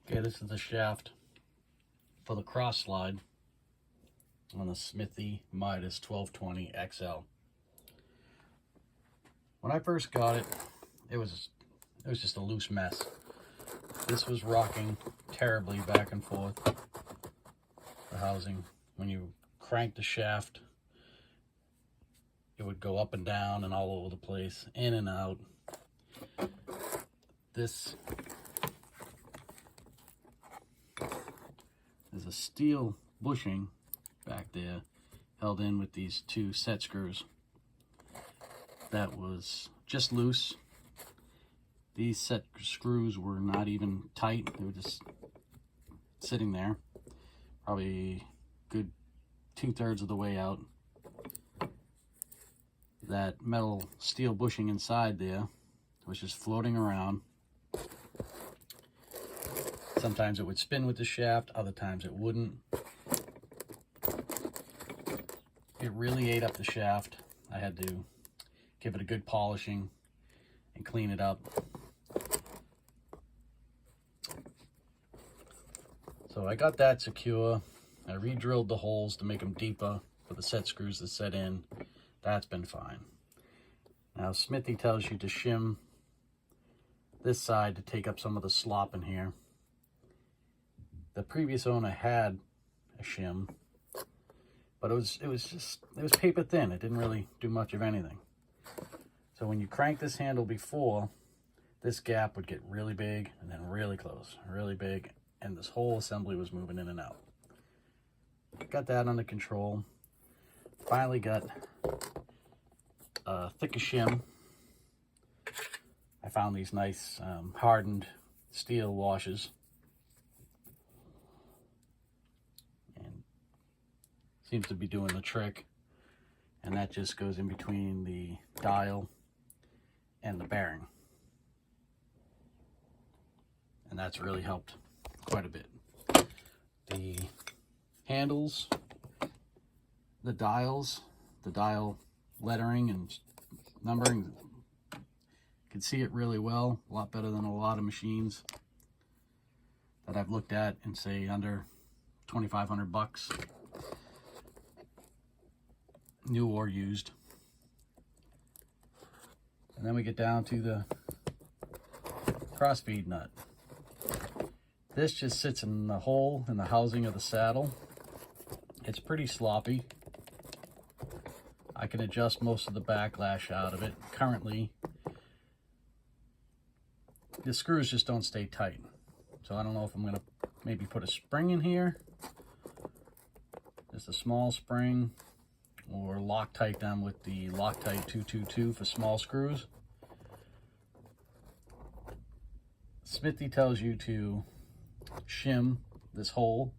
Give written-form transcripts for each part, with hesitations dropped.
Okay, this is the shaft for the cross slide on the Smithy Midas 1220 XL. When I first got it, it was just a loose mess. This was rocking terribly back and forth, the housing. When you crank the shaft, it would go up and down and all over the place, in and out. This is a steel bushing back there, held in with these two set screws. That was just loose. These set screws were not even tight. They were just sitting there, probably good 2/3 of the way out. That metal steel bushing inside there was just floating around. Sometimes it would spin with the shaft, other times it wouldn't. It really ate up the shaft. I had to give it a good polishing and clean it up. So I got that secure. I re-drilled the holes to make them deeper for the set screws to set in. That's been fine. Now Smithy tells you to shim this side to take up some of the slop in here. The previous owner had a shim, but it was paper thin. It didn't really do much of anything. So when you crank this handle before, this gap would get really big and then really close, really big, and this whole assembly was moving in and out. Got that under control. Finally got a thicker shim. I found these nice hardened steel washers. And seems to be doing the trick. And that just goes in between the dial and the bearing. And that's really helped quite a bit. The handles, the dials, the dial lettering and numbering, you can see it really well, a lot better than a lot of machines that I've looked at and say under 2,500 bucks, new or used. And then we get down to the crossfeed nut. This just sits in the hole in the housing of the saddle. It's pretty sloppy. I can adjust most of the backlash out of it. Currently, the screws just don't stay tight. So I don't know if I'm gonna maybe put a spring in here, just a small spring, or Loctite them with the Loctite 222 for small screws. Smithy tells you to shim this hole,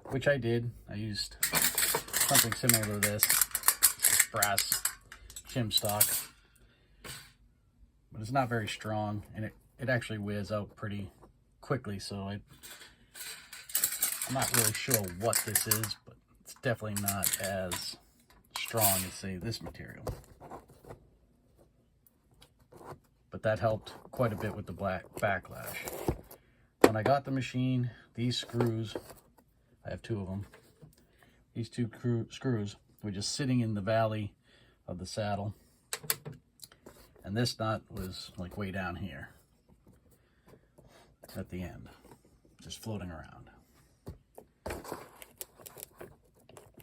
which I did. I used something similar to this brass shim stock, but it's not very strong, and it actually wears out pretty quickly, so I'm not really sure what this is, but it's definitely not as strong as, say, this material. But that helped quite a bit with the backlash. When I got the machine, these screws, I have two of them, these two screws were just sitting in the valley of the saddle, and this nut was like way down here at the end, just floating around.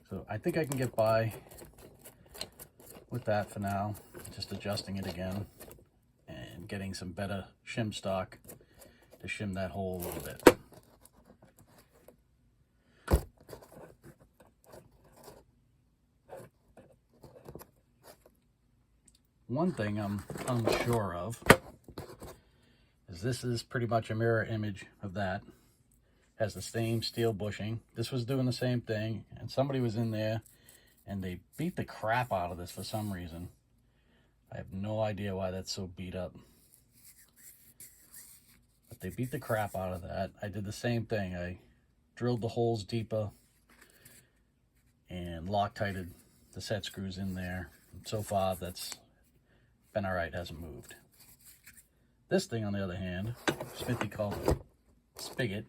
So I think I can get by with that for now, just adjusting it again and getting some better shim stock to shim that hole a little bit. One thing I'm unsure of is this is pretty much a mirror image of that. Has the same steel bushing. This was doing the same thing, and somebody was in there and they beat the crap out of this for some reason. I have no idea why that's so beat up. But they beat the crap out of that. I did the same thing. I drilled the holes deeper and Loctited the set screws in there. And so far, that's been all right, hasn't moved. This thing, on the other hand, Smithy called it spigot.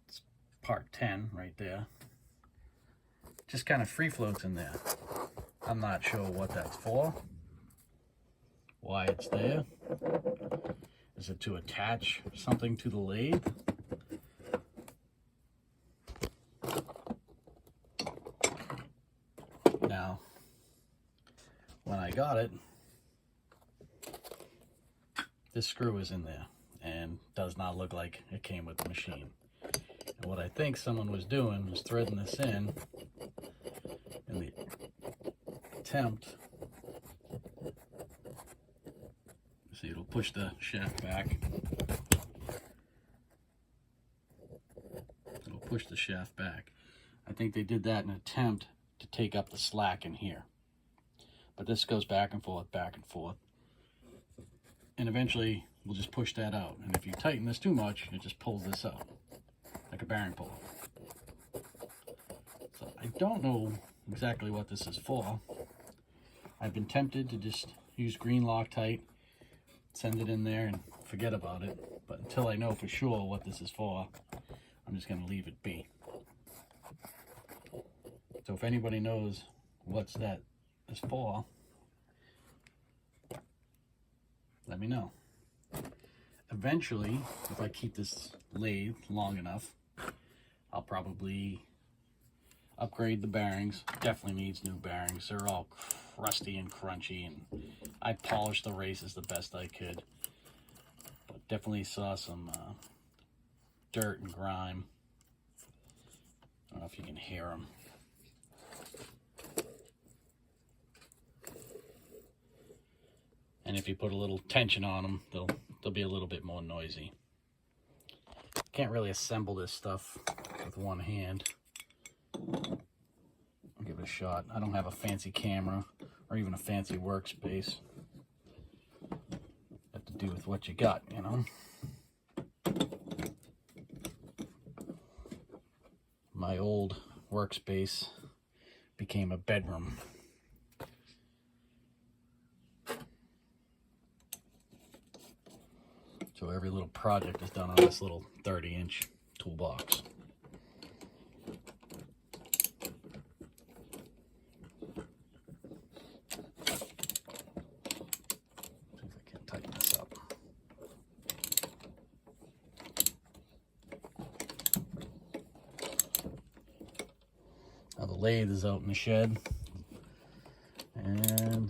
It's part 10 right there. Just kind of free floats in there. I'm not sure what that's for, why it's there. Is it to attach something to the lathe? Now, when I got it, this screw is in there and does not look like it came with the machine. And what I think someone was doing was threading this in the attempt. See, it'll push the shaft back. It'll push the shaft back. I think they did that in an attempt to take up the slack in here. But this goes back and forth, and eventually we'll just push that out. And if you tighten this too much, it just pulls this out like a bearing puller. So I don't know exactly what this is for. I've been tempted to just use green Loctite, send it in there and forget about it, but until I know for sure what this is for, I'm just going to leave it be. So if anybody knows what's that is for, let me know. Eventually, if I keep this lathe long enough, I'll probably upgrade the bearings. Definitely needs new bearings. They're all crusty and crunchy, and I polished the races the best I could. But definitely saw some dirt and grime. I don't know if you can hear them. And if you put a little tension on them, they'll be a little bit more noisy. Can't really assemble this stuff with one hand. I'll give it a shot. I don't have a fancy camera or even a fancy workspace. Have to do with what you got, you know. My old workspace became a bedroom. So every little project is done on this little 30-inch toolbox. See if I can tighten this up. Now the lathe is out in the shed, and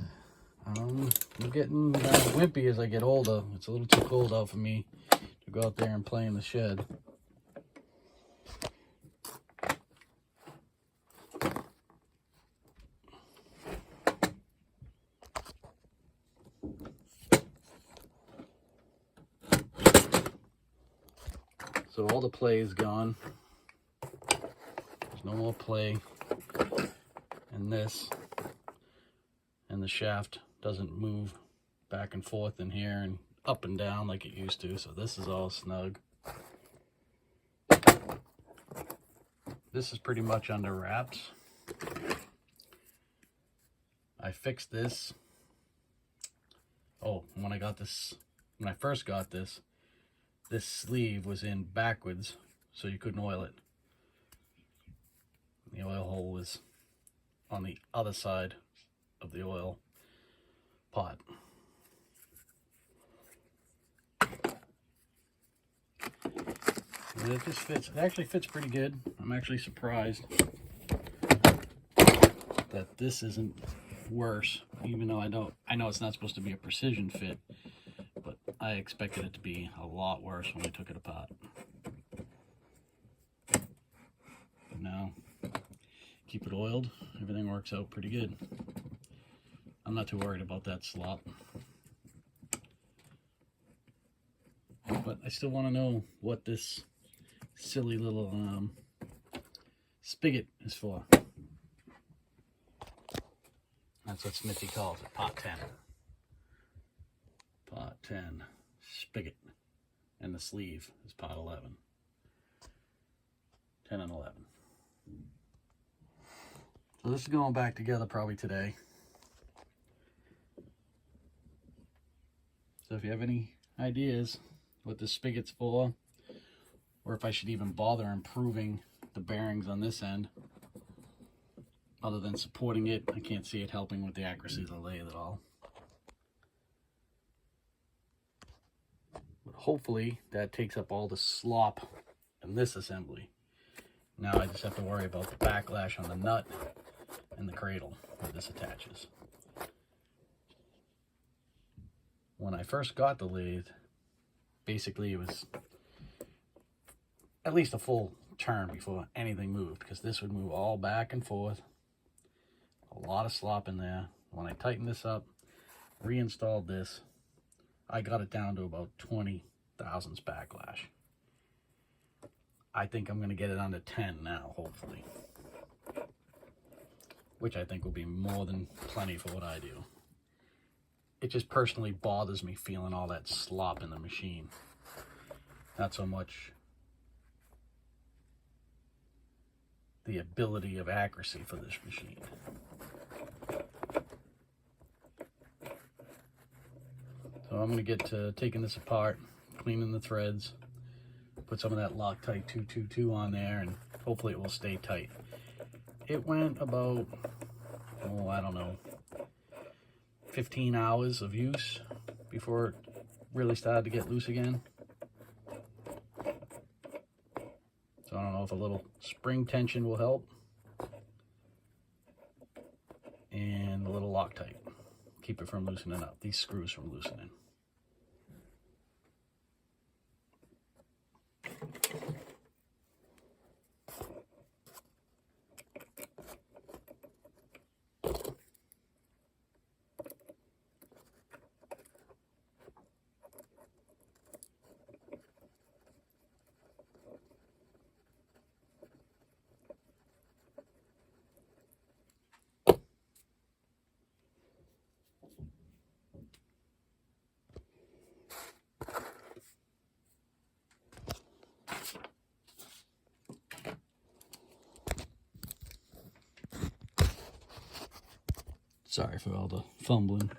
I'm getting wimpy as I get older. It's a little too cold out for me to go out there and play in the shed. So all the play is gone. There's no more play in this, and the shaft doesn't move back and forth in here and up and down like it used to, so this is all snug. This is pretty much under wraps. I fixed this. Oh, when I first got this sleeve was in backwards, so you couldn't oil it. The oil hole was on the other side of the oil pot. And it just fits. It actually fits pretty good. I'm actually surprised that this isn't worse, even though I know it's not supposed to be a precision fit, but I expected it to be a lot worse when we took it apart. But now, keep it oiled, everything works out pretty good. I'm not too worried about that slop. But I still want to know what this silly little spigot is for. That's what Smithy calls it, pot 10. Pot 10 spigot. And the sleeve is pot 11. 10 and 11. So this is going back together probably today. So if you have any ideas what this spigot's for, or if I should even bother improving the bearings on this end. Other than supporting it, I can't see it helping with the accuracy of the lathe at all. But hopefully that takes up all the slop in this assembly. Now I just have to worry about the backlash on the nut and the cradle where this attaches. When I first got the lathe, basically it was at least a full turn before anything moved, because this would move all back and forth. A lot of slop in there. When I tightened this up, reinstalled this, I got it down to about 20 thousandths backlash. I think I'm going to get it under 10 now, hopefully. Which I think will be more than plenty for what I do. It just personally bothers me feeling all that slop in the machine. Not so much the ability of accuracy for this machine. So I'm going to get to taking this apart, cleaning the threads, put some of that Loctite 222 on there, and hopefully it will stay tight. It went about, oh, I don't know, 15 hours of use before it really started to get loose again. So I don't know if a little spring tension will help, and a little Loctite. Keep it from loosening up, these screws from loosening. Sorry for all the fumbling.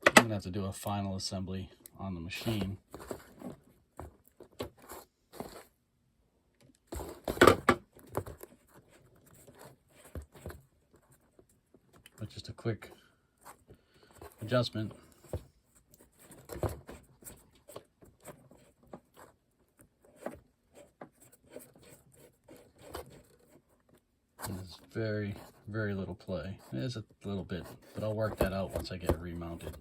I'm gonna have to do a final assembly on the machine. But just a quick adjustment. There's very, very little play. There's a little bit, but I'll work that out once I get it remounted.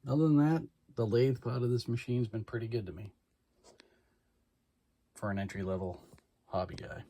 Other than that, the lathe part of this machine's been pretty good to me for an entry-level hobby guy.